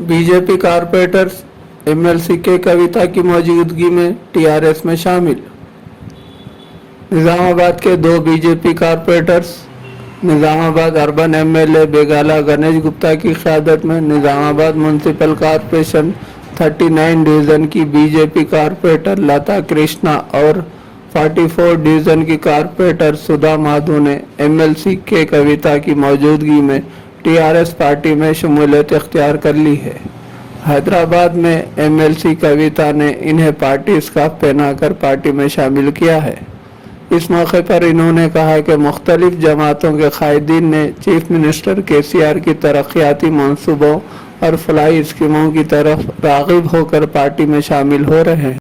BJP corporators MLC के कविता की मौजूदगी में टीआरएस में शामिल। निजामाबाद के दो BJP corporators Nizamabad urban MLA Bigala Ganesh Gupta की क़यादत में निजामाबाद म्यूनसिपल कॉरपोरेशन 39 डिवीज़न की बीजेपी कारपोरेटर लता कृष्णा और 44 डिवीज़न की कारपोरेटर सुधा माधो ने एमएलसी के कविता की मौजूदगी में टीआरएस पार्टी में शमूलियत इख्तियार कर ली है। हैदराबाद में एमएलसी कविता ने इन्हें पार्टी स्कार्फ पहनाकर पार्टी में शामिल किया है। इस मौके पर इन्होंने कहा कि मुख्तलिफ जमातों के कायदीन ने चीफ मिनिस्टर केसीआर की तरक्याती मंसूबों और फलाही स्कीमों की तरफ राग़िब होकर पार्टी में शामिल हो रहे हैं।